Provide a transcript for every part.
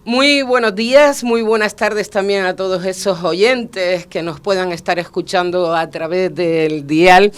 Muy buenos días, muy buenas tardes también a todos esos oyentes que nos puedan estar escuchando a través del dial.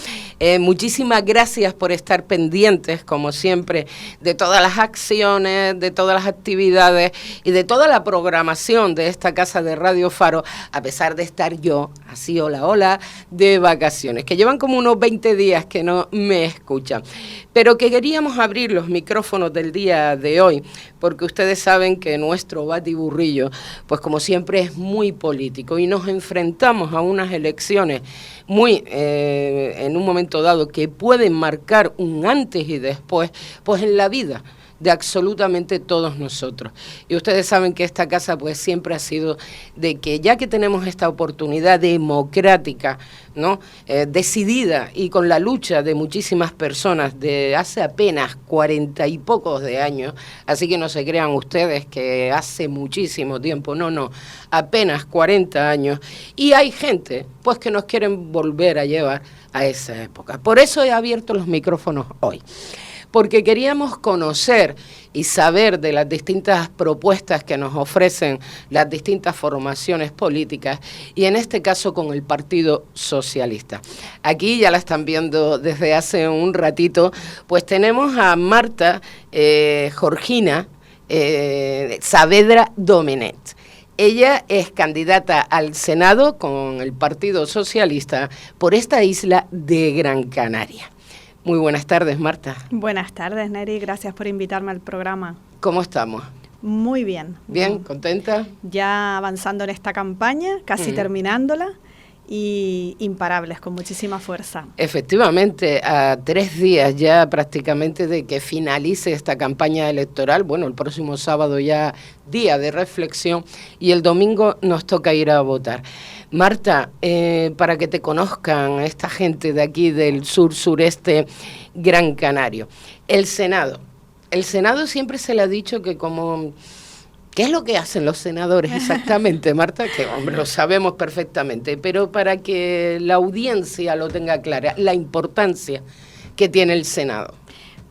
Muchísimas gracias por estar pendientes, como siempre, de todas las acciones, de todas las actividades y de toda la programación de esta casa de Radio Faro, a pesar de estar yo, así hola, de vacaciones, que llevan como unos 20 días que no me escuchan. Pero que queríamos abrir los micrófonos del día de hoy, porque ustedes saben que nuestro batiburrillo, pues como siempre es muy político y nos enfrentamos a unas elecciones muy, en un momento dado, que pueden marcar un antes y después, pues en la vida de absolutamente todos nosotros. Y ustedes saben que esta casa pues siempre ha sido de que ya que tenemos esta oportunidad democrática, ¿no? Decidida y con la lucha de muchísimas personas de hace apenas 40 y pocos de años, así que no se crean ustedes que hace muchísimo tiempo, no, apenas 40 años, y hay gente pues que nos quieren volver a llevar a esa época. Por eso he abierto los micrófonos hoy, porque queríamos conocer y saber de las distintas propuestas que nos ofrecen las distintas formaciones políticas, y en este caso con el Partido Socialista. Aquí ya la están viendo desde hace un ratito, pues tenemos a Marta Georgina Saavedra Domenech. Ella es candidata al Senado con el Partido Socialista por esta isla de Gran Canaria. Muy buenas tardes, Marta. Buenas tardes, Neri. Gracias por invitarme al programa. ¿Cómo estamos? Muy bien. ¿Bien? ¿Contenta? Ya avanzando en esta campaña, casi terminándola, y imparables, con muchísima fuerza. Efectivamente, a 3 días ya prácticamente de que finalice esta campaña electoral, bueno, el próximo sábado ya día de reflexión y el domingo nos toca ir a votar. Marta, para que te conozcan esta gente de aquí del sur-sureste Gran Canario, el Senado siempre se le ha dicho que como... ¿Qué es lo que hacen los senadores exactamente, Marta? Que, hombre, lo sabemos perfectamente, pero para que la audiencia lo tenga clara, la importancia que tiene el Senado.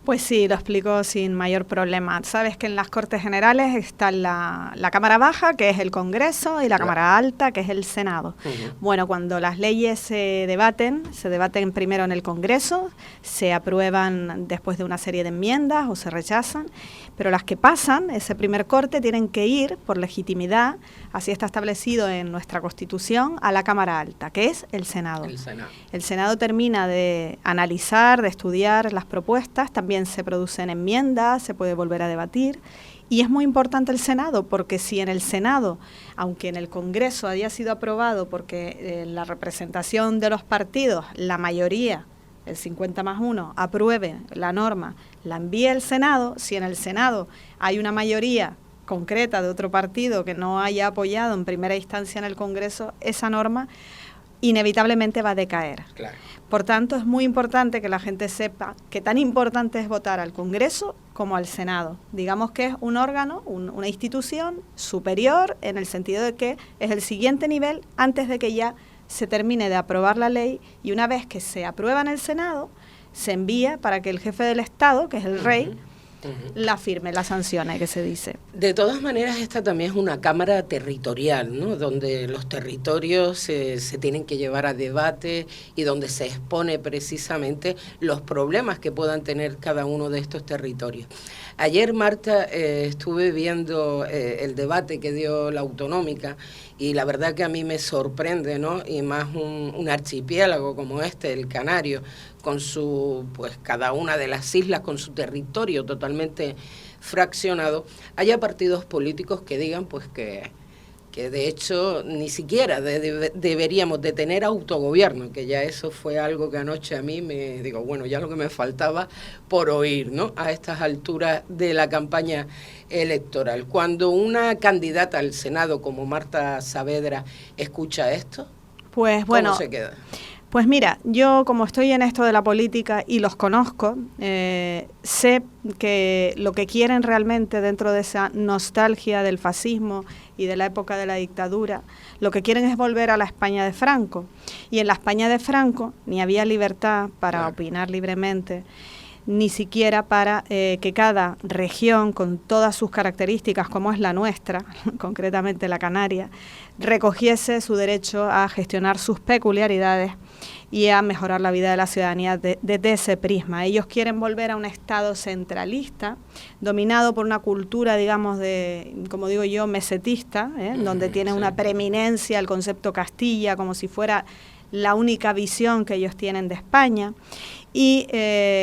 Pues sí, lo explico sin mayor problema. Sabes que en las Cortes Generales está la Cámara Baja, que es el Congreso, y la Cámara Alta, que es el Senado. Bueno, cuando las leyes se debaten primero en el Congreso, se aprueban después de una serie de enmiendas o se rechazan, pero las que pasan ese primer corte tienen que ir por legitimidad, así está establecido en nuestra Constitución, a la Cámara Alta, que es el Senado. El Senado termina de analizar, de estudiar las propuestas, también se producen enmiendas, se puede volver a debatir, y es muy importante el Senado, porque si en el Senado, aunque en el Congreso haya sido aprobado porque la representación de los partidos, la mayoría, el 50+1, apruebe la norma, la envíe al Senado, si en el Senado hay una mayoría concreta de otro partido que no haya apoyado en primera instancia en el Congreso esa norma, inevitablemente va a decaer. Claro. Por tanto, es muy importante que la gente sepa que tan importante es votar al Congreso como al Senado. Digamos que es un órgano, una institución superior, en el sentido de que es el siguiente nivel antes de que ya se termine de aprobar la ley, y una vez que se aprueba en el Senado, se envía para que el jefe del Estado, que es el rey, la firme, la sancione, que se dice. De todas maneras, esta también es una cámara territorial, ¿no? Donde los territorios se tienen que llevar a debate y donde se expone precisamente los problemas que puedan tener cada uno de estos territorios. Ayer, Marta, estuve viendo el debate que dio la autonómica, y la verdad que a mí me sorprende, ¿no? Y más un archipiélago como este, el Canario, con su, pues cada una de las islas con su territorio totalmente fraccionado, haya partidos políticos que digan pues que de hecho ni siquiera deberíamos de tener autogobierno, que ya eso fue algo que anoche a mí me digo, bueno, ya lo que me faltaba por oír, ¿no? A estas alturas de la campaña electoral. Cuando una candidata al Senado como Marta Saavedra escucha esto, pues bueno, ¿cómo se queda? Pues mira, yo como estoy en esto de la política y los conozco, sé que lo que quieren realmente dentro de esa nostalgia del fascismo y de la época de la dictadura, lo que quieren es volver a la España de Franco. Y en la España de Franco ni había libertad para opinar libremente, ni siquiera para que cada región, con todas sus características, como es la nuestra, concretamente la Canaria, recogiese su derecho a gestionar sus peculiaridades y a mejorar la vida de la ciudadanía desde ese prisma. Ellos quieren volver a un Estado centralista, dominado por una cultura, digamos, como digo yo, mesetista, donde tiene una preeminencia el concepto Castilla, como si fuera la única visión que ellos tienen de España, y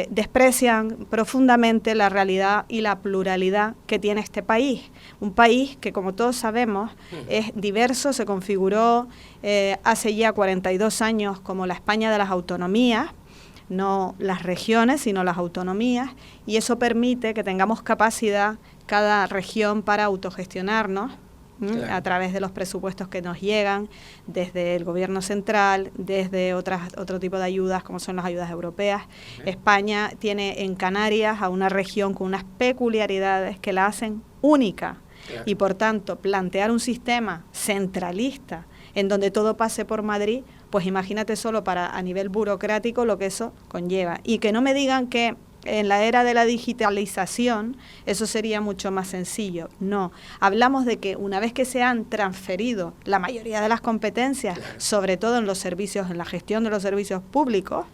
desprecian profundamente la realidad y la pluralidad que tiene este país. Un país que, como todos sabemos, es diverso, se configuró hace ya 42 años como la España de las autonomías, no las regiones, sino las autonomías, y eso permite que tengamos capacidad cada región para autogestionarnos, claro, a través de los presupuestos que nos llegan desde el gobierno central, desde otro tipo de ayudas como son las ayudas europeas. España tiene en Canarias a una región con unas peculiaridades que la hacen única, claro, y por tanto plantear un sistema centralista en donde todo pase por Madrid, pues imagínate solo a nivel burocrático lo que eso conlleva. Y que no me digan que en la era de la digitalización eso sería mucho más sencillo. No, hablamos de que una vez que se han transferido la mayoría de las competencias, claro, sobre todo en los servicios, en la gestión de los servicios públicos,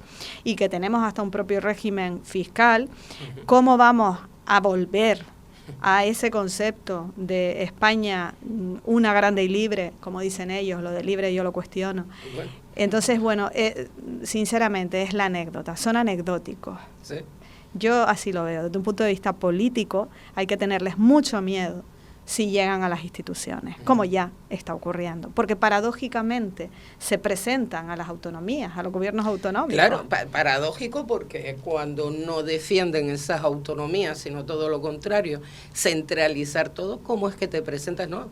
y que tenemos hasta un propio régimen fiscal, ¿cómo vamos a volver a ese concepto de España una grande y libre, como dicen ellos? Lo de libre yo lo cuestiono. Entonces, bueno, sinceramente es la anécdota, son anecdóticos. ¿Sí? Yo así lo veo. Desde un punto de vista político hay que tenerles mucho miedo si llegan a las instituciones, como ya está ocurriendo, porque paradójicamente se presentan a las autonomías, a los gobiernos autonómicos. Claro, paradójico porque cuando no defienden esas autonomías, sino todo lo contrario, centralizar todo, ¿cómo es que te presentas? No,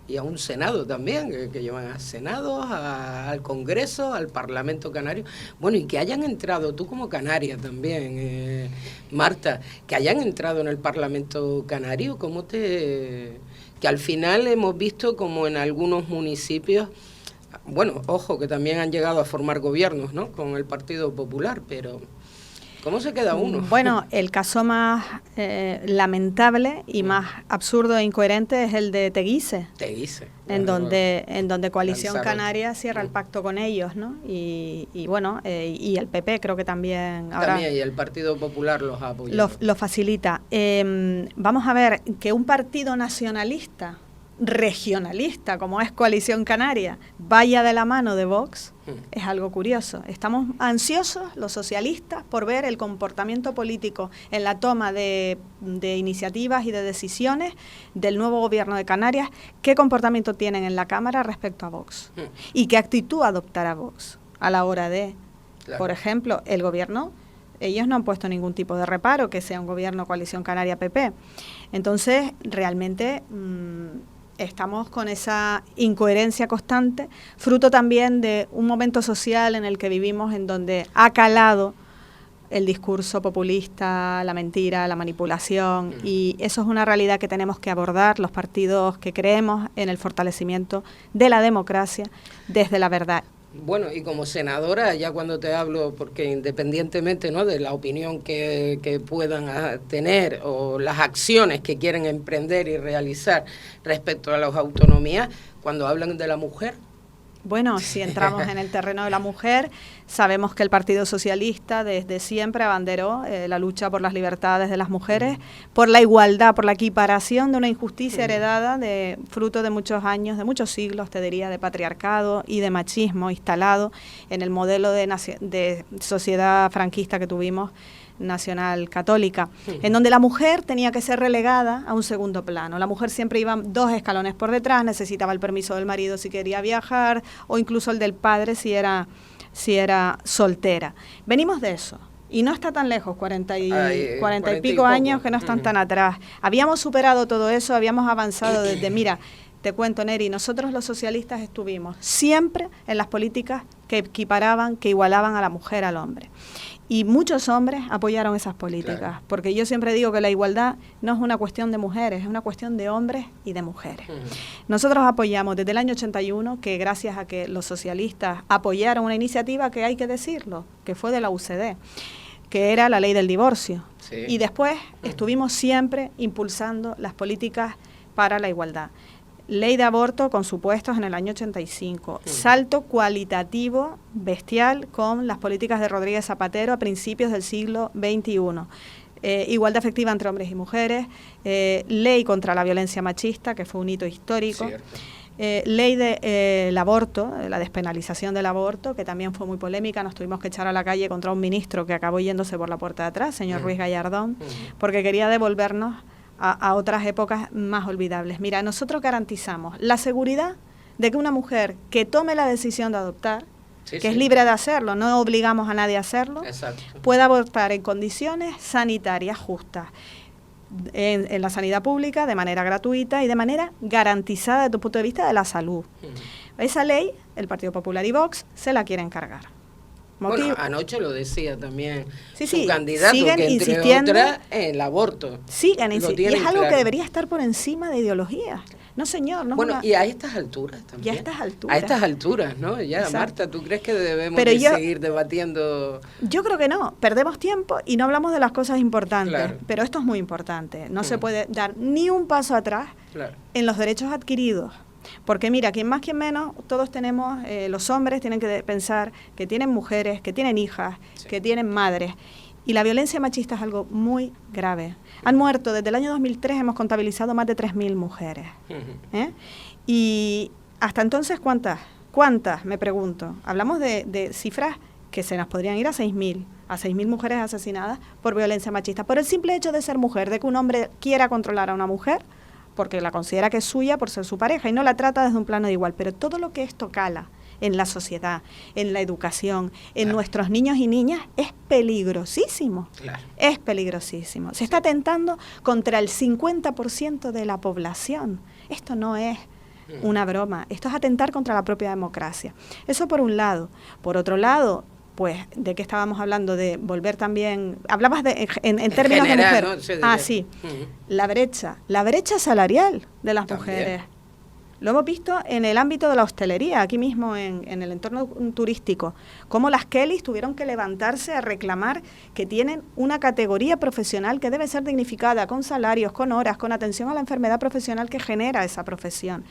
y a un Senado también, que llevan a Senados, al Congreso, al Parlamento Canario. Bueno, y que hayan entrado, tú como canaria también, Marta, que hayan entrado en el Parlamento Canario, que al final hemos visto como en algunos municipios, bueno, ojo, que también han llegado a formar gobiernos, ¿no?, con el Partido Popular, pero ¿cómo se queda uno? Bueno, el caso más lamentable y más absurdo e incoherente es el de Teguise. En donde Coalición Canaria cierra el pacto con ellos, ¿no? Y bueno, y el PP creo que también ahora... También, y el Partido Popular los ha apoyado. Lo facilita. Vamos a ver, que un partido nacionalista, regionalista, como es Coalición Canaria, vaya de la mano de Vox, es algo curioso. Estamos ansiosos, los socialistas, por ver el comportamiento político en la toma de iniciativas y de decisiones del nuevo gobierno de Canarias, qué comportamiento tienen en la Cámara respecto a Vox y qué actitud adoptará Vox a la hora de, claro, por ejemplo, el gobierno. Ellos no han puesto ningún tipo de reparo que sea un gobierno Coalición Canaria-PP. Entonces, realmente estamos con esa incoherencia constante, fruto también de un momento social en el que vivimos, en donde ha calado el discurso populista, la mentira, la manipulación, y eso es una realidad que tenemos que abordar los partidos que creemos en el fortalecimiento de la democracia desde la verdad. Bueno, y como senadora, ya cuando te hablo, porque independientemente, ¿no?, de la opinión que puedan tener o las acciones que quieren emprender y realizar respecto a las autonomías, cuando hablan de la mujer. Bueno, si entramos en el terreno de la mujer, sabemos que el Partido Socialista desde siempre abanderó la lucha por las libertades de las mujeres, por la igualdad, por la equiparación de una injusticia heredada de fruto de muchos años, de muchos siglos, te diría, de patriarcado y de machismo instalado en el modelo de sociedad franquista que tuvimos, nacional católica, en donde la mujer tenía que ser relegada a un segundo plano. La mujer siempre iba 2 escalones por detrás, necesitaba el permiso del marido si quería viajar, o incluso el del padre si era soltera. Venimos de eso. Y no está tan lejos, 40 y pico años que no están tan atrás. Habíamos superado todo eso, habíamos avanzado desde, mira, te cuento, Neri, nosotros los socialistas estuvimos siempre en las políticas que equiparaban, que igualaban a la mujer al hombre. Y muchos hombres apoyaron esas políticas, claro, porque yo siempre digo que la igualdad no es una cuestión de mujeres, es una cuestión de hombres y de mujeres. Nosotros apoyamos desde el año 81, que gracias a que los socialistas apoyaron una iniciativa que hay que decirlo, que fue de la UCD, que era la ley del divorcio. Sí. Y después estuvimos siempre impulsando las políticas para la igualdad. Ley de aborto con supuestos en el año 85. Salto cualitativo bestial con las políticas de Rodríguez Zapatero a principios del siglo XXI. Igualdad efectiva entre hombres y mujeres. Ley contra la violencia machista, que fue un hito histórico. Ley del aborto, la despenalización del aborto, que también fue muy polémica. Nos tuvimos que echar a la calle contra un ministro que acabó yéndose por la puerta de atrás, señor Ruiz Gallardón, porque quería devolvernos a otras épocas más olvidables. Mira, nosotros garantizamos la seguridad de que una mujer que tome la decisión de adoptar, que es libre de hacerlo, no obligamos a nadie a hacerlo, pueda abortar en condiciones sanitarias justas, en la sanidad pública, de manera gratuita y de manera garantizada desde tu punto de vista de la salud. Esa ley, el Partido Popular y Vox se la quieren cargar. Bueno, anoche lo decía también su candidato, siguen que entre insistiendo, otras, el aborto. Siguen insistiendo. Y es algo que debería estar por encima de ideologías. No, señor. No, bueno, y a estas alturas también. Y a estas alturas. A estas alturas, ¿no? Ya, exacto. Marta, ¿tú crees que debemos seguir debatiendo? Yo creo que no. Perdemos tiempo y no hablamos de las cosas importantes. Claro. Pero esto es muy importante. No se puede dar ni un paso atrás en los derechos adquiridos. Porque mira, quien más, quien menos, todos tenemos, los hombres tienen que pensar que tienen mujeres, que tienen hijas, que tienen madres. Y la violencia machista es algo muy grave. Han muerto, desde el año 2003 hemos contabilizado más de 3.000 mujeres. Y hasta entonces, ¿cuántas? Me pregunto. Hablamos de cifras que se nos podrían ir a 6.000 mujeres asesinadas por violencia machista. Por el simple hecho de ser mujer, de que un hombre quiera controlar a una mujer, porque la considera que es suya por ser su pareja y no la trata desde un plano de igual. Pero todo lo que esto cala en la sociedad, en la educación, en nuestros niños y niñas, es peligrosísimo. Es peligrosísimo. Se está atentando contra el 50% de la población. Esto no es una broma. Esto es atentar contra la propia democracia. Eso por un lado. Por otro lado, pues, ¿de qué estábamos hablando? De volver también... Hablabas en términos general, de mujer. ¿No? Sí. La brecha salarial de las mujeres. Lo hemos visto en el ámbito de la hostelería, aquí mismo en el entorno turístico, cómo las Kellys tuvieron que levantarse a reclamar que tienen una categoría profesional que debe ser dignificada, con salarios, con horas, con atención a la enfermedad profesional que genera esa profesión.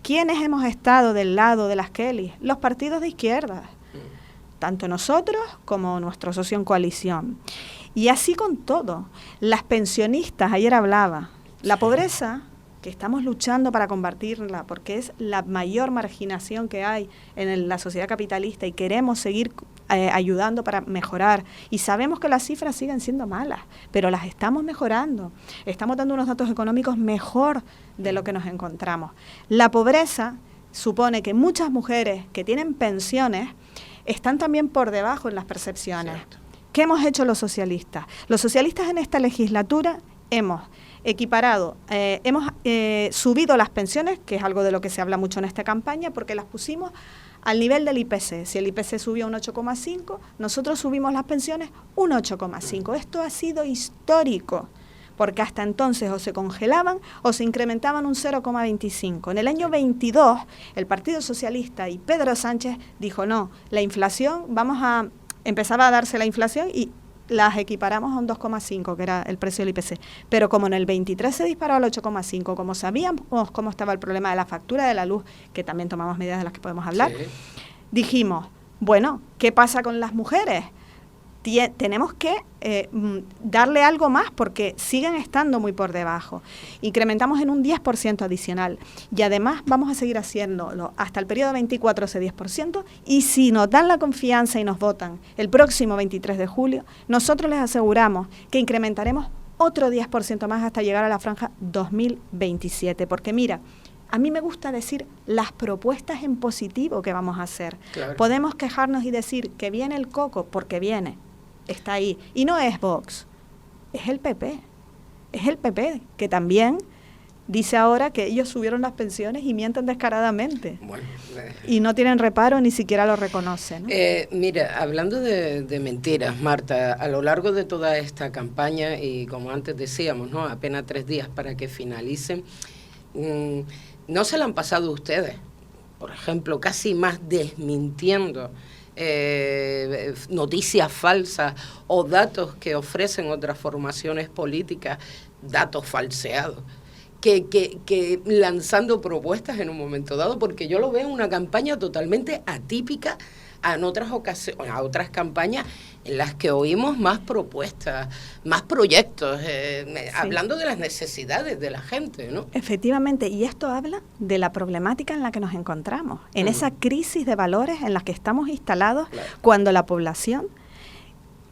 ¿Quiénes hemos estado del lado de las Kellys? Los partidos de izquierda. Tanto nosotros como nuestro socio en coalición. Y así con todo. Las pensionistas, ayer hablaba, la pobreza, que estamos luchando para combatirla, porque es la mayor marginación que hay en la sociedad capitalista y queremos seguir ayudando para mejorar. Y sabemos que las cifras siguen siendo malas, pero las estamos mejorando. Estamos dando unos datos económicos mejor de lo que nos encontramos. La pobreza supone que muchas mujeres que tienen pensiones están también por debajo en las percepciones. ¿Qué hemos hecho los socialistas? Los socialistas en esta legislatura hemos equiparado, hemos subido las pensiones, que es algo de lo que se habla mucho en esta campaña, porque las pusimos al nivel del IPC. Si el IPC subió un 8,5, nosotros subimos las pensiones un 8,5. Esto ha sido histórico, porque hasta entonces o se congelaban o se incrementaban un 0,25. En el año 22, el Partido Socialista y Pedro Sánchez dijo, no, la inflación, empezaba a darse la inflación y las equiparamos a un 2,5, que era el precio del IPC. Pero como en el 23 se disparó al 8,5, como sabíamos cómo estaba el problema de la factura de la luz, que también tomamos medidas de las que podemos hablar, dijimos, bueno, ¿qué pasa con las mujeres? Tenemos que darle algo más porque siguen estando muy por debajo. Incrementamos en un 10% adicional y además vamos a seguir haciéndolo hasta el periodo 24 ese 10%, y si nos dan la confianza y nos votan el próximo 23 de julio, nosotros les aseguramos que incrementaremos otro 10% más hasta llegar a la franja 2027, porque mira, a mí me gusta decir las propuestas en positivo que vamos a hacer. Podemos quejarnos y decir que viene el coco, porque viene. Está ahí. Y no es Vox, es el PP. Es el PP, que también dice ahora que ellos subieron las pensiones y mienten descaradamente. Bueno, y no tienen reparo, ni siquiera lo reconocen, ¿no? Mira, hablando de mentiras, Marta, a lo largo de toda esta campaña, y como antes decíamos, ¿no?, apenas 3 días para que finalicen, ¿no se la han pasado ustedes, por ejemplo, casi más desmintiendo noticias falsas o datos que ofrecen otras formaciones políticas, datos falseados, que lanzando propuestas en un momento dado, porque yo lo veo una campaña totalmente atípica a otras campañas en las que oímos más propuestas, más proyectos, hablando de las necesidades de la gente, ¿no? Efectivamente, y esto habla de la problemática en la que nos encontramos, en esa crisis de valores en la que estamos instalados, claro, cuando la población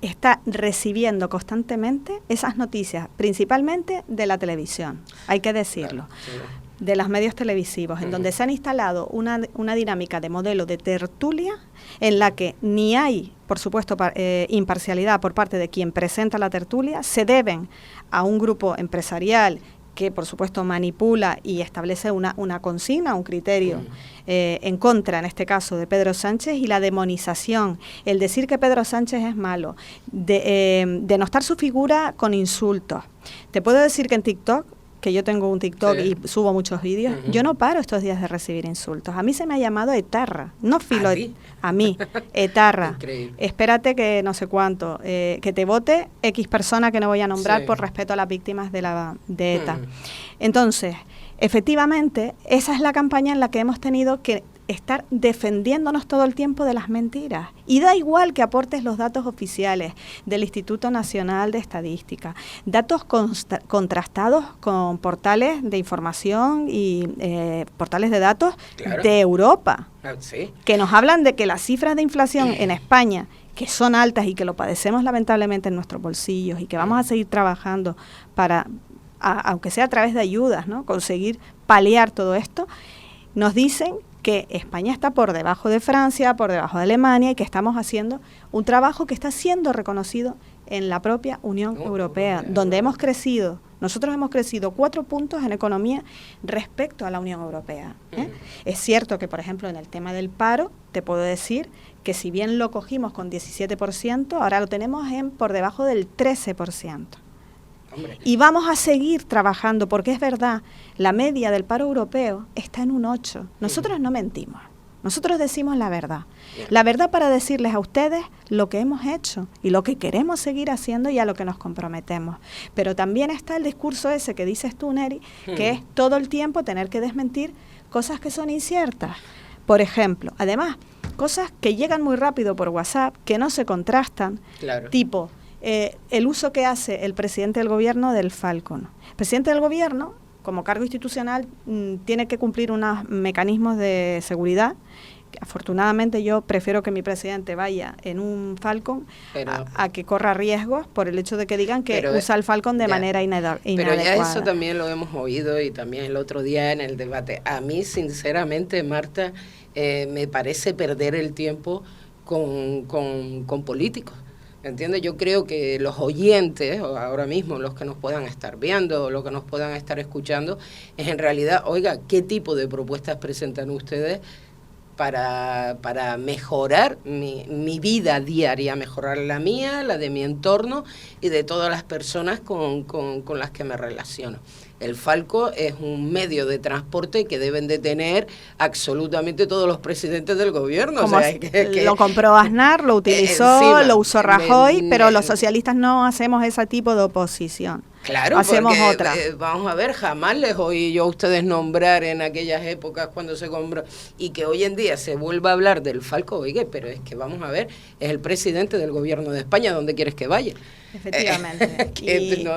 está recibiendo constantemente esas noticias, principalmente de la televisión, hay que decirlo. Claro, sí. De los medios televisivos, en donde se han instalado una dinámica de modelo de tertulia en la que ni hay, por supuesto, imparcialidad por parte de quien presenta la tertulia, se deben a un grupo empresarial que, por supuesto, manipula y establece una consigna, un criterio en contra, en este caso, de Pedro Sánchez, y la demonización, el decir que Pedro Sánchez es malo, denostar su figura con insultos. Te puedo decir que en TikTok, que yo tengo un TikTok y subo muchos vídeos, yo no paro estos días de recibir insultos. A mí se me ha llamado etarra, no filo, a mí, etarra. Increíble. Espérate que no sé cuánto, que te vote X persona que no voy a nombrar por respeto a las víctimas de ETA. Entonces, efectivamente, esa es la campaña en la que hemos tenido que estar defendiéndonos todo el tiempo de las mentiras. Y da igual que aportes los datos oficiales del Instituto Nacional de Estadística, datos contrastados con portales de información y portales de datos de Europa, que nos hablan de que las cifras de inflación en España, que son altas y que lo padecemos lamentablemente en nuestros bolsillos y que vamos a seguir trabajando para, aunque sea a través de ayudas, ¿no?, conseguir paliar todo esto, nos dicen que España está por debajo de Francia, por debajo de Alemania, y que estamos haciendo un trabajo que está siendo reconocido en la propia Unión Europea, donde hemos crecido, nosotros hemos crecido 4 puntos en economía respecto a la Unión Europea. Es cierto que, por ejemplo, en el tema del paro, te puedo decir que si bien lo cogimos con 17%, ahora lo tenemos por debajo del 13%. Y vamos a seguir trabajando, porque es verdad, la media del paro europeo está en un 8. Nosotros no mentimos, nosotros decimos la verdad. La verdad para decirles a ustedes lo que hemos hecho y lo que queremos seguir haciendo y a lo que nos comprometemos. Pero también está el discurso ese que dices tú, Neri, que es todo el tiempo tener que desmentir cosas que son inciertas. Por ejemplo, además, cosas que llegan muy rápido por WhatsApp, que no se contrastan, tipo el uso que hace el presidente del gobierno del Falcon. El presidente del gobierno, como cargo institucional, tiene que cumplir unos mecanismos de seguridad. Afortunadamente yo prefiero que mi presidente vaya en un Falcon a que corra riesgos por el hecho de que digan que usa el Falcon de manera inadecuada. Pero ya eso también lo hemos oído, y también el otro día en el debate. A mí, sinceramente, Marta, me parece perder el tiempo con políticos. ¿Entiendes? Yo creo que los oyentes, o ahora mismo los que nos puedan estar viendo o los que nos puedan estar escuchando, es en realidad, oiga, ¿qué tipo de propuestas presentan ustedes para mejorar mi vida diaria, mejorar la mía, la de mi entorno y de todas las personas con las que me relaciono? El Falco es un medio de transporte que deben de tener absolutamente todos los presidentes del gobierno. Como lo compró Aznar, lo utilizó, lo usó Rajoy, pero los socialistas no hacemos ese tipo de oposición. Claro, hacemos porque, otra. Vamos a ver, jamás les oí yo a ustedes nombrar en aquellas épocas cuando se compró, y que hoy en día se vuelva a hablar del Falco. Oye, pero es que vamos a ver, es el presidente del gobierno de España, ¿dónde quieres que vaya? Efectivamente.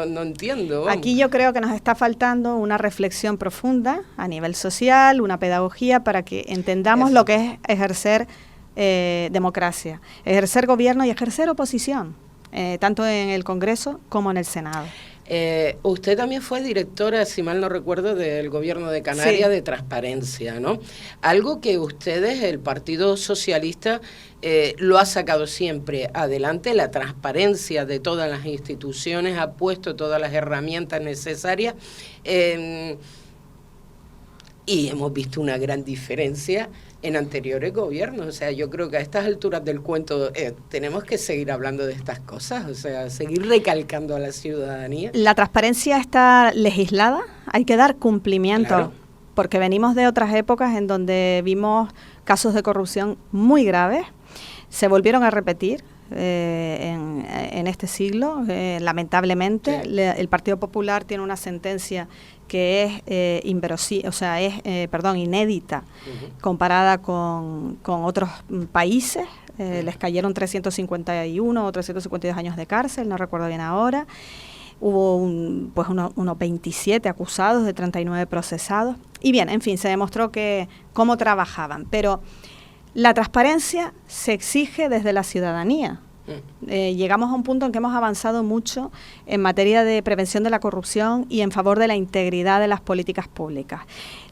No entiendo. Vamos. Aquí yo creo que nos está faltando una reflexión profunda a nivel social, una pedagogía para que entendamos lo que es ejercer democracia, ejercer gobierno y ejercer oposición, tanto en el Congreso como en el Senado. Usted también fue directora, si mal no recuerdo, del gobierno de Canarias, de transparencia, ¿no? Algo que ustedes, el Partido Socialista, lo ha sacado siempre adelante, la transparencia de todas las instituciones, ha puesto todas las herramientas necesarias, y hemos visto una gran diferencia en anteriores gobiernos. O sea, yo creo que a estas alturas del cuento tenemos que seguir hablando de estas cosas, o sea, seguir recalcando a la ciudadanía. La transparencia está legislada, hay que dar cumplimiento, porque venimos de otras épocas en donde vimos casos de corrupción muy graves. se volvieron a repetir en este siglo, lamentablemente. Sí. El Partido Popular tiene una sentencia que es inédita comparada con otros países. Les cayeron 351 o 352 años de cárcel, no recuerdo bien ahora. Hubo unos 27 acusados de 39 procesados. Y bien, en fin, se demostró cómo trabajaban. Pero la transparencia se exige desde la ciudadanía. Llegamos a un punto en que hemos avanzado mucho en materia de prevención de la corrupción y en favor de la integridad de las políticas públicas.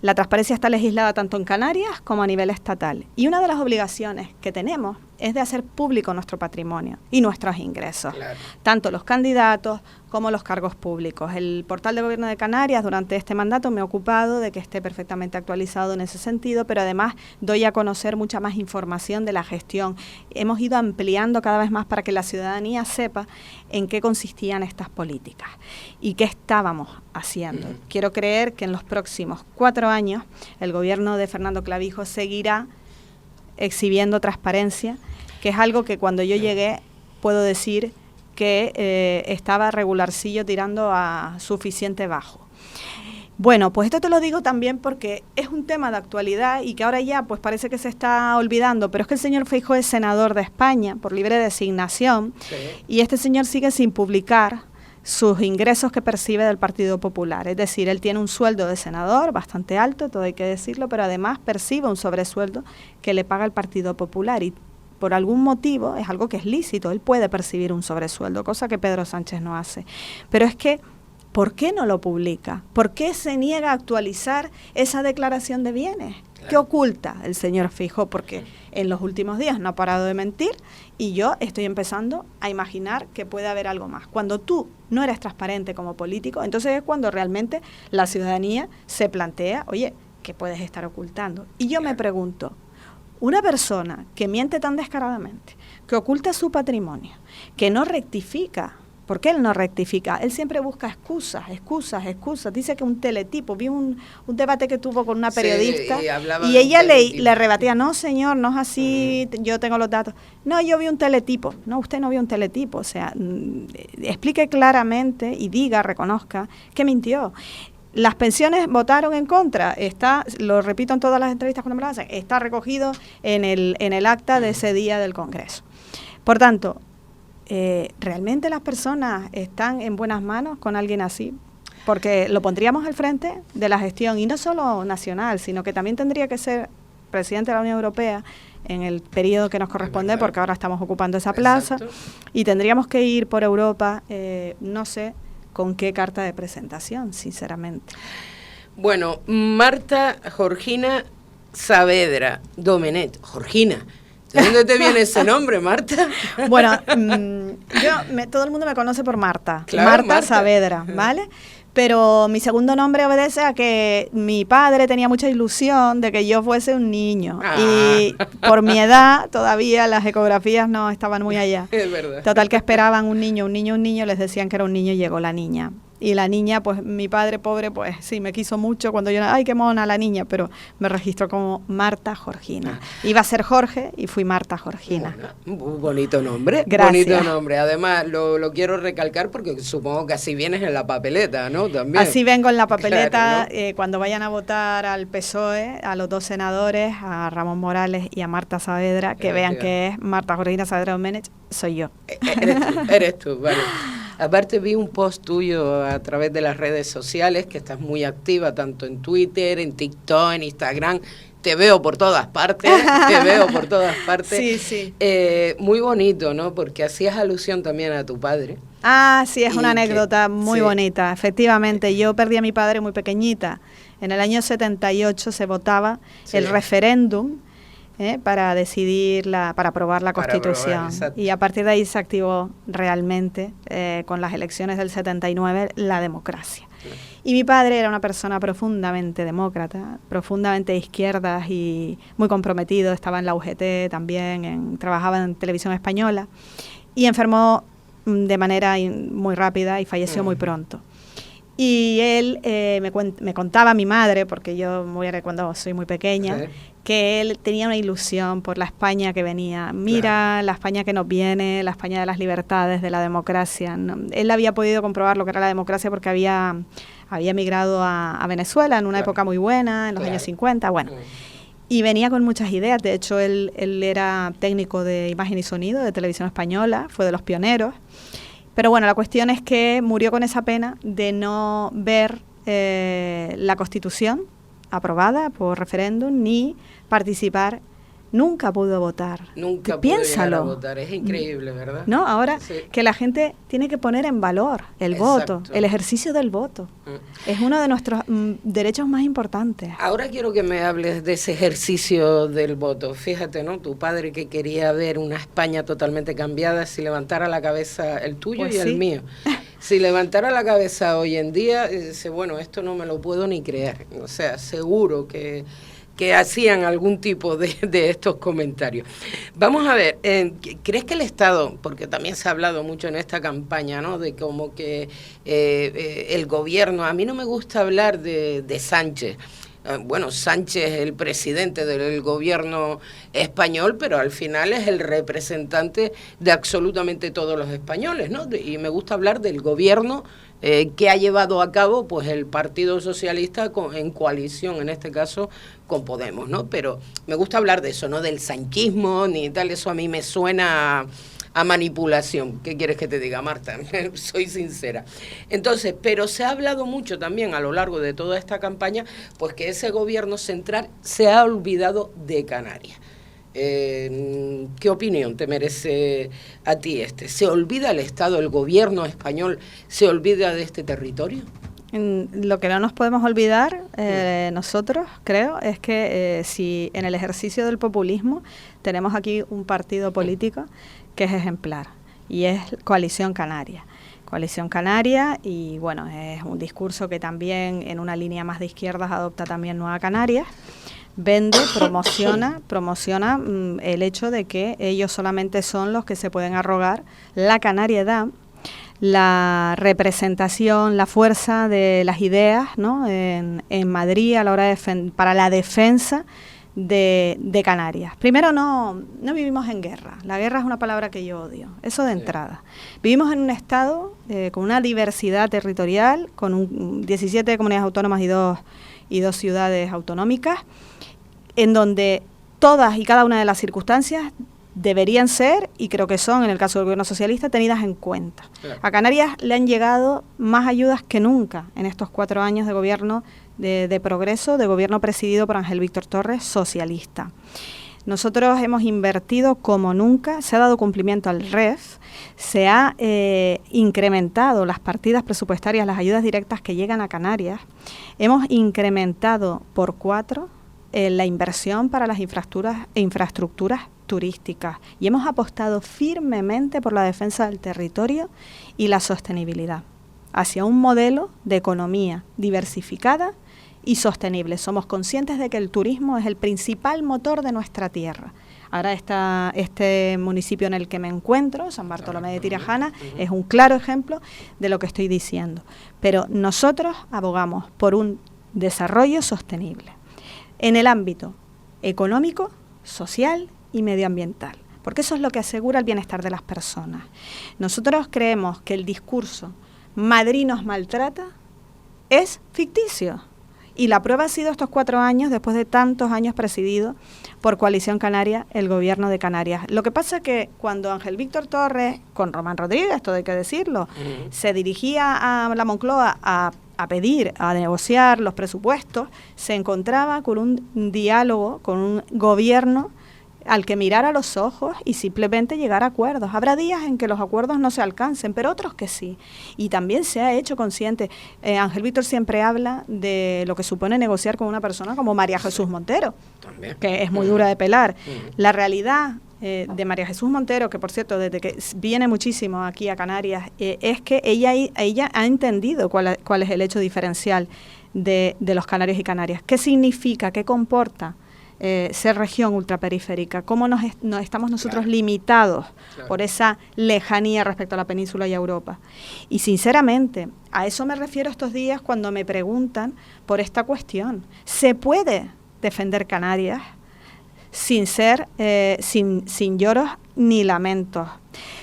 La transparencia está legislada tanto en Canarias como a nivel estatal. Y una de las obligaciones que tenemos es de hacer público nuestro patrimonio y nuestros ingresos, claro, tanto los candidatos como los cargos públicos. El portal de Gobierno de Canarias durante este mandato me ha ocupado de que esté perfectamente actualizado en ese sentido, pero además doy a conocer mucha más información de la gestión. Hemos ido ampliando cada vez más para que la ciudadanía sepa en qué consistían estas políticas y qué estábamos haciendo. Quiero creer que en los próximos 4 años el gobierno de Fernando Clavijo seguirá exhibiendo transparencia, que es algo que cuando yo llegué puedo decir que estaba regularcillo tirando a suficiente bajo. Bueno, pues esto te lo digo también porque es un tema de actualidad y que ahora ya pues parece que se está olvidando, pero es que el señor Feijóo es senador de España por libre designación, sí, y este señor sigue sin publicar sus ingresos que percibe del Partido Popular. Es decir, él tiene un sueldo de senador bastante alto, todo hay que decirlo, pero además percibe un sobresueldo que le paga el Partido Popular y por algún motivo es algo que es lícito, él puede percibir un sobresueldo, cosa que Pedro Sánchez no hace. Pero es que, ¿por qué no lo publica? ¿Por qué se niega a actualizar esa declaración de bienes? Claro. ¿Qué oculta el señor Feijóo? Porque en los últimos días no ha parado de mentir y yo estoy empezando a imaginar que puede haber algo más. Cuando tú no eres transparente como político, entonces es cuando realmente la ciudadanía se plantea, oye, ¿qué puedes estar ocultando? Y yo me pregunto, una persona que miente tan descaradamente, que oculta su patrimonio, que no rectifica, ¿por qué él no rectifica? Él siempre busca excusas. Dice que un teletipo, vi un debate que tuvo con una periodista y ella le rebatía, no señor, no es así, yo tengo los datos. No, yo vi un teletipo. No, usted no vio un teletipo. O sea, explique claramente y diga, reconozca que mintió. Las pensiones votaron en contra, lo repito en todas las entrevistas cuando me lo hacen, está recogido en el acta de ese día del Congreso. Por tanto, ¿realmente las personas están en buenas manos con alguien así? Porque lo pondríamos al frente de la gestión, y no solo nacional, sino que también tendría que ser presidente de la Unión Europea en el periodo que nos corresponde, porque ahora estamos ocupando esa plaza. Exacto. Y tendríamos que ir por Europa, no sé con qué carta de presentación, sinceramente. Bueno, Marta Georgina Saavedra Domenech. Georgina, ¿de dónde te viene ese nombre, Marta? Bueno, todo el mundo me conoce por Marta, claro, Marta Saavedra, ¿vale? Pero mi segundo nombre obedece a que mi padre tenía mucha ilusión de que yo fuese un niño. Y por mi edad todavía las ecografías no estaban muy allá. Es verdad. Total que esperaban un niño, les decían que era un niño y llegó la niña. Y la niña, pues mi padre pobre, pues sí, me quiso mucho cuando yo, ay, qué mona la niña, pero me registró como Marta Georgina. Iba a ser Jorge y fui Marta Georgina. Bonito nombre. Gracias. Bonito nombre. Además, lo quiero recalcar porque supongo que así vienes en la papeleta, ¿no? También. Así vengo en la papeleta, claro, ¿no? Cuando vayan a votar al PSOE, a los 2 senadores, a Ramón Morales y a Marta Saavedra, que vean que es Marta Georgina Saavedra Domenech, soy yo. Eres tú, vale. Aparte vi un post tuyo a través de las redes sociales, que estás muy activa, tanto en Twitter, en TikTok, en Instagram. Te veo por todas partes, Sí, sí. Muy bonito, ¿no? Porque hacías alusión también a tu padre. Ah, sí, es una anécdota muy bonita. Efectivamente, yo perdí a mi padre muy pequeñita. En el año 78 se votaba el referéndum para decidir, para aprobar la Constitución. Y a partir de ahí se activó realmente, con las elecciones del 79, la democracia. Y mi padre era una persona profundamente demócrata, profundamente de izquierdas y muy comprometido. Estaba en la UGT también, trabajaba en Televisión Española y enfermó de manera muy rápida y falleció muy pronto. Y él me contaba mi madre, porque yo cuando soy muy pequeña, sí, que él tenía una ilusión por la España que venía. Mira, claro, la España que nos viene, la España de las libertades, de la democracia. ¿No? Él había podido comprobar lo que era la democracia porque había emigrado a Venezuela en una, claro, época muy buena, en los, claro, años 50, bueno. Y venía con muchas ideas. De hecho, él era técnico de imagen y sonido de Televisión Española, fue de los pioneros. Pero bueno, la cuestión es que murió con esa pena de no ver la Constitución aprobada por referéndum ni participar. Nunca pudo votar. Nunca pudo llegar a votar. Es increíble, ¿verdad? No, ahora sí, que la gente tiene que poner en valor el, exacto, voto, el ejercicio del voto. Es uno de nuestros derechos más importantes. Ahora quiero que me hables de ese ejercicio del voto. Fíjate, ¿no? Tu padre que quería ver una España totalmente cambiada, si levantara la cabeza el tuyo, pues, y sí, el mío. Si levantara la cabeza hoy en día, dice, bueno, esto no me lo puedo ni creer. O sea, seguro que hacían algún tipo de estos comentarios. Vamos a ver, ¿crees que el Estado, porque también se ha hablado mucho en esta campaña, ¿no?, de como que el gobierno, a mí no me gusta hablar de Sánchez, bueno, Sánchez es el presidente del gobierno español, pero al final es el representante de absolutamente todos los españoles, ¿no? Y me gusta hablar del gobierno que ha llevado a cabo pues el Partido Socialista en coalición, en este caso, con Podemos, ¿no? Pero me gusta hablar de eso, no del sanchismo ni tal, eso a mí me suena a manipulación. ¿Qué quieres que te diga, Marta? Soy sincera. Entonces, pero se ha hablado mucho también a lo largo de toda esta campaña, pues que ese gobierno central se ha olvidado de Canarias. ¿Qué opinión te merece a ti ¿Se olvida el Estado, el gobierno español, se olvida de este territorio? Lo que no nos podemos olvidar nosotros, creo, es que si en el ejercicio del populismo tenemos aquí un partido político que es ejemplar, y es Coalición Canaria. Coalición Canaria, y bueno, es un discurso que también en una línea más de izquierdas adopta también Nueva Canarias. Vende, promociona el hecho de que ellos solamente son los que se pueden arrogar la canariedad, la representación, la fuerza de las ideas, ¿no?, en Madrid a la hora de para la defensa de Canarias. Primero, no vivimos en guerra. La guerra es una palabra que yo odio, eso de entrada. Vivimos en un estado con una diversidad territorial, con 17 comunidades autónomas y dos ciudades autonómicas, en donde todas y cada una de las circunstancias deberían ser, y creo que son, en el caso del gobierno socialista, tenidas en cuenta. Claro. A Canarias le han llegado más ayudas que nunca en estos 4 años de gobierno de progreso, de gobierno presidido por Ángel Víctor Torres, socialista. Nosotros hemos invertido como nunca, se ha dado cumplimiento al REF, se ha incrementado las partidas presupuestarias, las ayudas directas que llegan a Canarias, hemos incrementado por 4 la inversión para las infraestructuras turísticas y hemos apostado firmemente por la defensa del territorio y la sostenibilidad hacia un modelo de economía diversificada y sostenible. Somos conscientes de que el turismo es el principal motor de nuestra tierra. Ahora este municipio en el que me encuentro, San Bartolomé de Tirajana, es un claro ejemplo de lo que estoy diciendo. Pero nosotros abogamos por un desarrollo sostenible en el ámbito económico, social y medioambiental, porque eso es lo que asegura el bienestar de las personas. Nosotros creemos que el discurso Madrid nos maltrata es ficticio, y la prueba ha sido estos 4 años, después de tantos años presidido por Coalición Canaria, el gobierno de Canarias. Lo que pasa es que cuando Ángel Víctor Torres, con Román Rodríguez, esto hay que decirlo, se dirigía a la Moncloa a pedir, a negociar los presupuestos, se encontraba con un diálogo, con un gobierno al que mirar a los ojos y simplemente llegar a acuerdos. Habrá días en que los acuerdos no se alcancen, pero otros que sí. Y también se ha hecho consciente. Ángel Víctor siempre habla de lo que supone negociar con una persona como María Jesús Montero, que es muy dura de pelar. La realidad de María Jesús Montero, que por cierto, desde que viene muchísimo aquí a Canarias, es que ella ha entendido cuál es el hecho diferencial de los canarios y canarias. ¿Qué significa? ¿Qué comporta ser región ultraperiférica, cómo estamos nosotros limitados por esa lejanía respecto a la península y a Europa. Y sinceramente, a eso me refiero estos días cuando me preguntan por esta cuestión. ¿Se puede defender Canarias sin lloros ni lamentos?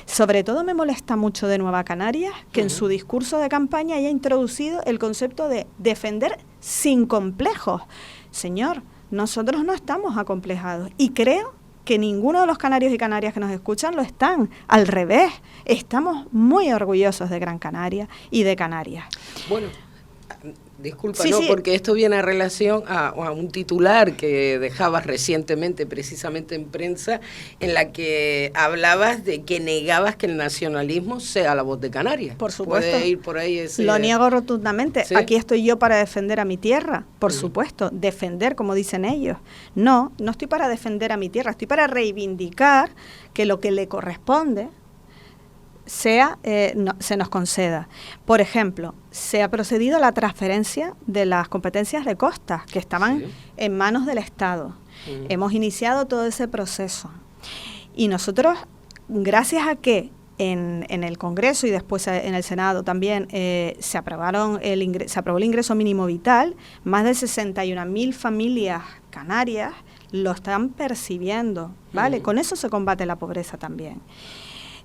Sobre todo me molesta mucho de Nueva Canarias que en su discurso de campaña haya introducido el concepto de defender sin complejos. Señor, nosotros no estamos acomplejados y creo que ninguno de los canarios y canarias que nos escuchan lo están. Al revés, estamos muy orgullosos de Gran Canaria y de Canarias. Bueno, disculpa, sí, porque esto viene a relación a un titular que dejabas recientemente, precisamente en prensa, en la que hablabas de que negabas que el nacionalismo sea la voz de Canarias. Por supuesto. ¿Puede ir por ahí ese... Lo niego rotundamente. ¿Sí? Aquí estoy yo para defender a mi tierra, por supuesto, defender, como dicen ellos. No estoy para defender a mi tierra, estoy para reivindicar que lo que le corresponde se nos conceda. Por ejemplo, se ha procedido a la transferencia de las competencias de costas que estaban en manos del Estado. Hemos iniciado todo ese proceso. Y nosotros, gracias a que en el Congreso y después en el Senado también se aprobó el ingreso mínimo vital, más de 61.000 familias canarias lo están percibiendo, ¿vale? Con eso se combate la pobreza también.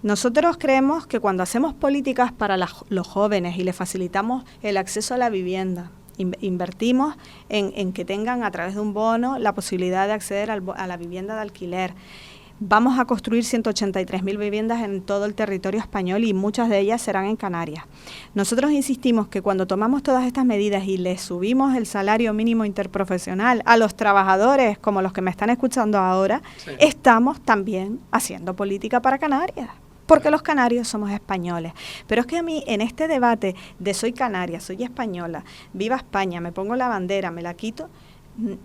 Nosotros creemos que cuando hacemos políticas para los jóvenes y les facilitamos el acceso a la vivienda, invertimos en que tengan a través de un bono la posibilidad de acceder a la vivienda de alquiler. Vamos a construir 183.000 viviendas en todo el territorio español y muchas de ellas serán en Canarias. Nosotros insistimos que cuando tomamos todas estas medidas y les subimos el salario mínimo interprofesional a los trabajadores, como los que me están escuchando ahora, estamos también haciendo política para Canarias. Porque los canarios somos españoles. Pero es que a mí, en este debate de soy canaria, soy española, viva España, me pongo la bandera, me la quito,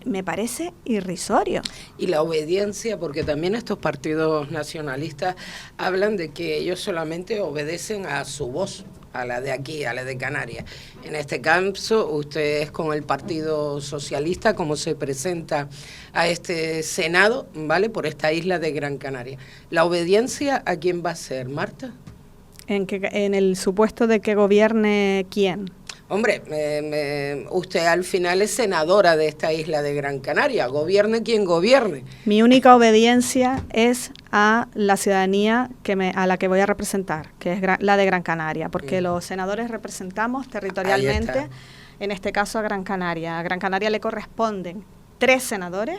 me parece irrisorio. Y la obediencia, porque también estos partidos nacionalistas hablan de que ellos solamente obedecen a su voz, a la de aquí, a la de Canarias. En este caso, usted es con el Partido Socialista, como se presenta a este Senado, ¿vale?, por esta isla de Gran Canaria. ¿La obediencia a quién va a ser, Marta? En el supuesto de que gobierne quién. Hombre, usted al final es senadora de esta isla de Gran Canaria, gobierne quien gobierne. Mi única obediencia es a la ciudadanía a la que voy a representar, que es la de Gran Canaria, porque los senadores representamos territorialmente, en este caso a Gran Canaria. A Gran Canaria le corresponden 3 senadores,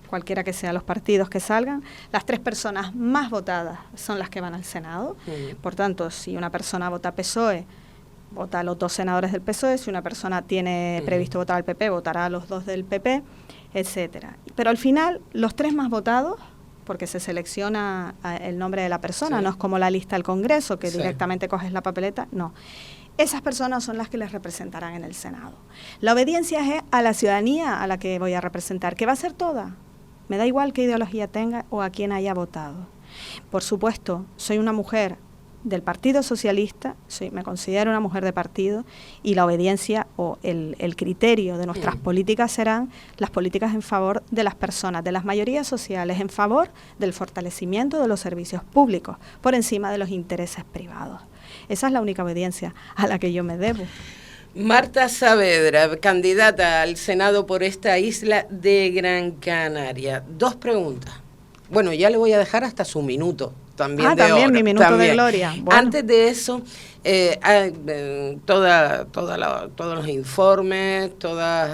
cualquiera que sean los partidos que salgan. Las 3 personas más votadas son las que van al Senado. Por tanto, si una persona vota PSOE, vota a los 2 senadores del PSOE, si una persona tiene previsto votar al PP, votará a los 2 del PP, etcétera. Pero al final, los 3 más votados, porque se selecciona el nombre de la persona, no es como la lista del Congreso, que directamente coges la papeleta, no. Esas personas son las que les representarán en el Senado. La obediencia es a la ciudadanía a la que voy a representar, que va a ser toda. Me da igual qué ideología tenga o a quién haya votado. Por supuesto, soy una mujer del Partido Socialista, me considero una mujer de partido, y la obediencia o el criterio de nuestras políticas serán las políticas en favor de las personas, de las mayorías sociales, en favor del fortalecimiento de los servicios públicos, por encima de los intereses privados. Esa es la única obediencia a la que yo me debo. Marta Saavedra, candidata al Senado por esta isla de Gran Canaria. 2 preguntas. Bueno, ya le voy a dejar hasta su minuto. También mi minuto de gloria. Bueno. Antes de eso, todos los informes,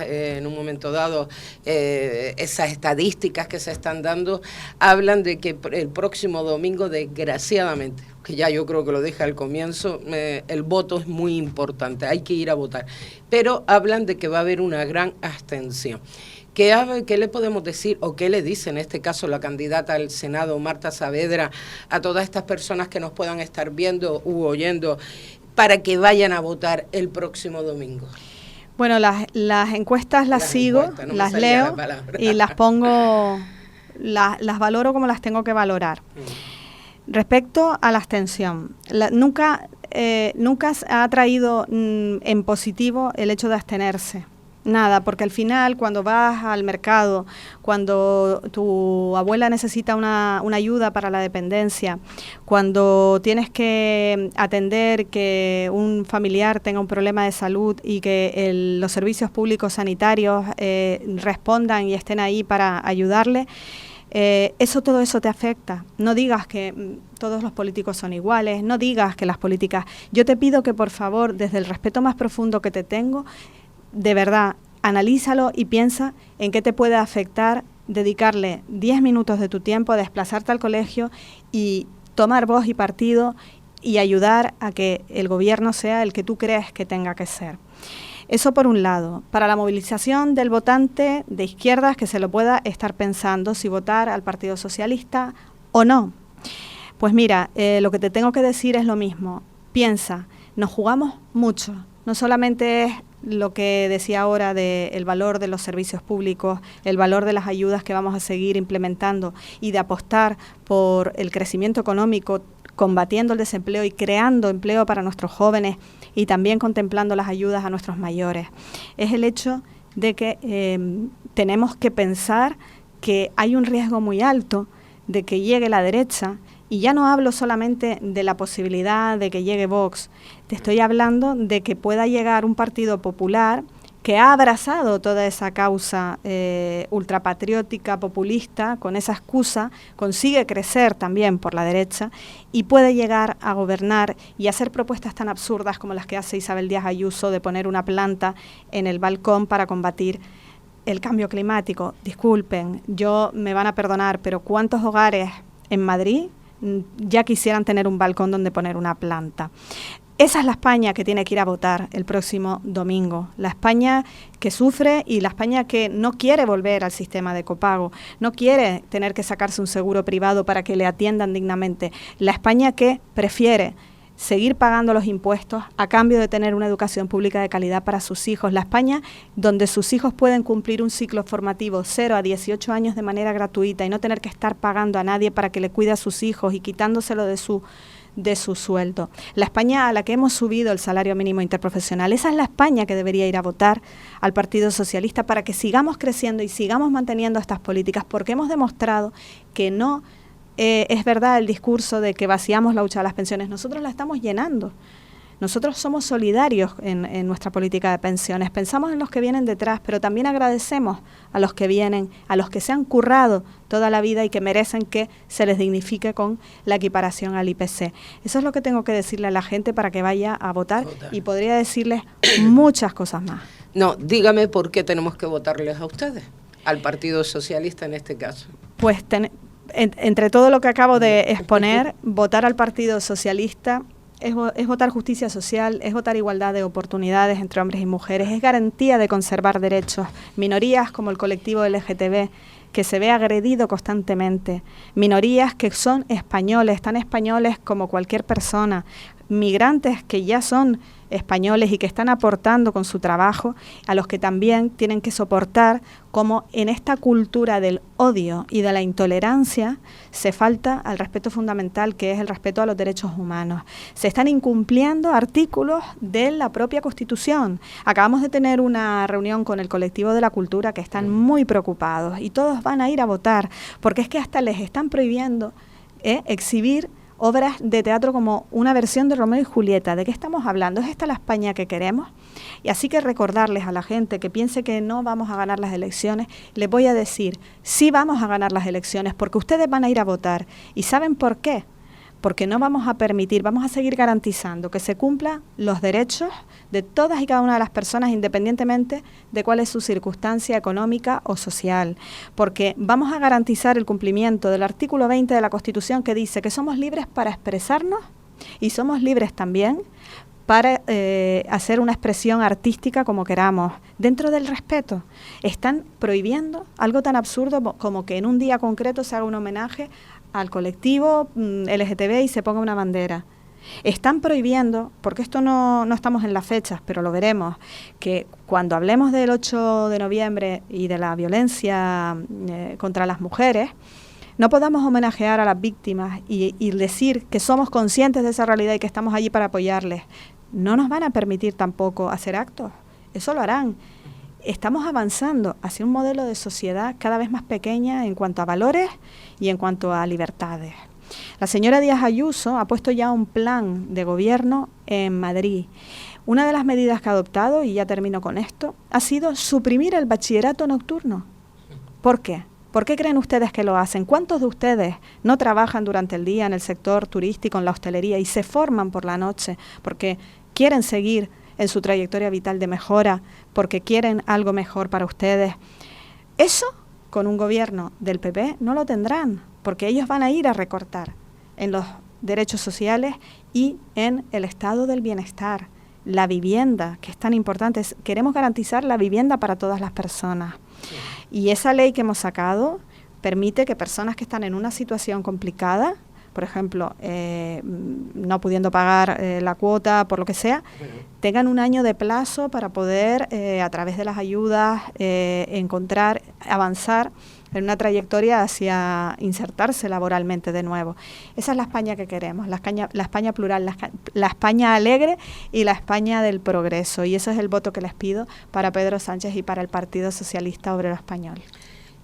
en un momento dado, esas estadísticas que se están dando, hablan de que el próximo domingo, desgraciadamente, que ya yo creo que lo dije al comienzo, el voto es muy importante, hay que ir a votar, pero hablan de que va a haber una gran abstención. ¿Qué le podemos decir o qué le dice en este caso la candidata al Senado, Marta Saavedra, a todas estas personas que nos puedan estar viendo u oyendo para que vayan a votar el próximo domingo? Bueno, las encuestas las sigo, las leo y las pongo, las valoro como las tengo que valorar. Respecto a la abstención, nunca ha traído en positivo el hecho de abstenerse. Nada, porque al final cuando vas al mercado, cuando tu abuela necesita una ayuda para la dependencia, cuando tienes que atender que un familiar tenga un problema de salud y que los servicios públicos sanitarios respondan y estén ahí para ayudarle, todo eso te afecta. No digas que todos los políticos son iguales, no digas que las políticas... Yo te pido que por favor, desde el respeto más profundo que te tengo, de verdad, analízalo y piensa en qué te puede afectar dedicarle 10 minutos de tu tiempo a desplazarte al colegio y tomar voz y partido y ayudar a que el gobierno sea el que tú crees que tenga que ser. Eso por un lado. Para la movilización del votante de izquierdas, que se lo pueda estar pensando si votar al Partido Socialista o no. Pues mira, lo que te tengo que decir es lo mismo. Piensa, nos jugamos mucho. No solamente es lo que decía ahora del valor de los servicios públicos, el valor de las ayudas que vamos a seguir implementando y de apostar por el crecimiento económico, combatiendo el desempleo y creando empleo para nuestros jóvenes y también contemplando las ayudas a nuestros mayores. Es el hecho de que tenemos que pensar que hay un riesgo muy alto de que llegue la derecha. Y ya no hablo solamente de la posibilidad de que llegue Vox, te estoy hablando de que pueda llegar un partido popular que ha abrazado toda esa causa ultrapatriótica, populista, con esa excusa, consigue crecer también por la derecha y puede llegar a gobernar y hacer propuestas tan absurdas como las que hace Isabel Díaz Ayuso de poner una planta en el balcón para combatir el cambio climático. Disculpen, me van a perdonar, pero ¿cuántos hogares en Madrid ya quisieran tener un balcón donde poner una planta? Esa es la España que tiene que ir a votar el próximo domingo, la España que sufre y la España que no quiere volver al sistema de copago, no quiere tener que sacarse un seguro privado para que le atiendan dignamente, la España que prefiere seguir pagando los impuestos a cambio de tener una educación pública de calidad para sus hijos, la España donde sus hijos pueden cumplir un ciclo formativo 0 a 18 años de manera gratuita y no tener que estar pagando a nadie para que le cuide a sus hijos y quitándoselo de su sueldo. La España a la que hemos subido el salario mínimo interprofesional, esa es la España que debería ir a votar al Partido Socialista para que sigamos creciendo y sigamos manteniendo estas políticas, porque hemos demostrado que no es verdad el discurso de que vaciamos la hucha de las pensiones. Nosotros la estamos llenando. Nosotros somos solidarios en nuestra política de pensiones. Pensamos en los que vienen detrás, pero también agradecemos a los que vienen, a los que se han currado toda la vida y que merecen que se les dignifique con la equiparación al IPC. Eso es lo que tengo que decirle a la gente para que vaya a votar y podría decirles muchas cosas más. No, dígame por qué tenemos que votarles a ustedes, al Partido Socialista en este caso. Pues entre todo lo que acabo de exponer, votar al Partido Socialista es votar justicia social, es votar igualdad de oportunidades entre hombres y mujeres, es garantía de conservar derechos, minorías como el colectivo LGTB, que se ve agredido constantemente, minorías que son españoles, tan españoles como cualquier persona, migrantes que ya son españoles y que están aportando con su trabajo, a los que también tienen que soportar cómo en esta cultura del odio y de la intolerancia se falta al respeto fundamental, que es el respeto a los derechos humanos. Se están incumpliendo artículos de la propia Constitución. Acabamos de tener una reunión con el colectivo de la cultura que están muy preocupados y todos van a ir a votar, porque es que hasta les están prohibiendo exhibir obras de teatro como una versión de Romeo y Julieta. ¿De qué estamos hablando? ¿Es esta la España que queremos? Y así que recordarles a la gente que piense que no vamos a ganar las elecciones, les voy a decir, sí vamos a ganar las elecciones, porque ustedes van a ir a votar. ¿Y saben por qué? Porque no vamos a permitir, vamos a seguir garantizando que se cumplan los derechos de todas y cada una de las personas, independientemente de cuál es su circunstancia económica o social. Porque vamos a garantizar el cumplimiento del artículo 20 de la Constitución, que dice que somos libres para expresarnos y somos libres también para hacer una expresión artística como queramos, dentro del respeto. Están prohibiendo algo tan absurdo como que en un día concreto se haga un homenaje al colectivo LGTB y se ponga una bandera. Están prohibiendo, porque esto no estamos en las fechas, pero lo veremos, que cuando hablemos del 8 de noviembre y de la violencia contra las mujeres, no podamos homenajear a las víctimas y decir que somos conscientes de esa realidad y que estamos allí para apoyarles. No nos van a permitir tampoco hacer actos, eso lo harán. estamos avanzando hacia un modelo de sociedad cada vez más pequeña en cuanto a valores y en cuanto a libertades. La señora Díaz Ayuso ha puesto ya un plan de gobierno en Madrid. Una de las medidas que ha adoptado, y ya termino con esto, ha sido suprimir el bachillerato nocturno. ¿Por qué? ¿Por qué creen ustedes que lo hacen? ¿Cuántos de ustedes no trabajan durante el día en el sector turístico, en la hostelería, y se forman por la noche porque quieren seguir en su trayectoria vital de mejora, porque quieren algo mejor para ustedes? Eso, con un gobierno del PP, no lo tendrán, porque ellos van a ir a recortar en los derechos sociales y en el estado del bienestar. La vivienda, que es tan importante, queremos garantizar la vivienda para todas las personas. Sí. Y esa ley que hemos sacado permite que personas que están en una situación complicada, por ejemplo, no pudiendo pagar la cuota, por lo que sea, tengan un año de plazo para poder, a través de las ayudas, encontrar, avanzar en una trayectoria hacia insertarse laboralmente de nuevo. Esa es la España que queremos, la España plural, la España alegre y la España del progreso. Y ese es el voto que les pido para Pedro Sánchez y para el Partido Socialista Obrero Español.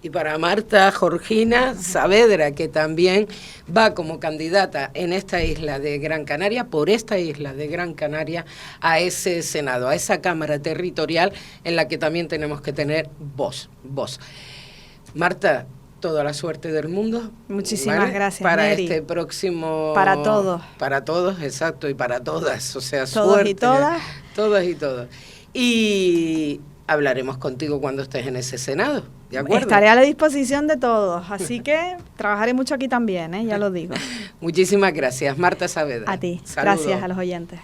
Y para Marta Georgina Saavedra, que también va como candidata en esta isla de Gran Canaria, por esta isla de Gran Canaria, a ese Senado, a esa Cámara Territorial en la que también tenemos que tener voz. Marta, toda la suerte del mundo. Muchísimas gracias, para Mary. Este próximo... Para todos. Para todos, exacto, y para todas. O sea, todos suerte. Y todas. Todas y todos. Y hablaremos contigo cuando estés en ese Senado, ¿de acuerdo? Estaré a la disposición de todos, así que trabajaré mucho aquí también, ya lo digo. Muchísimas gracias, Marta Saavedra. A ti. Saludos. Gracias a los oyentes.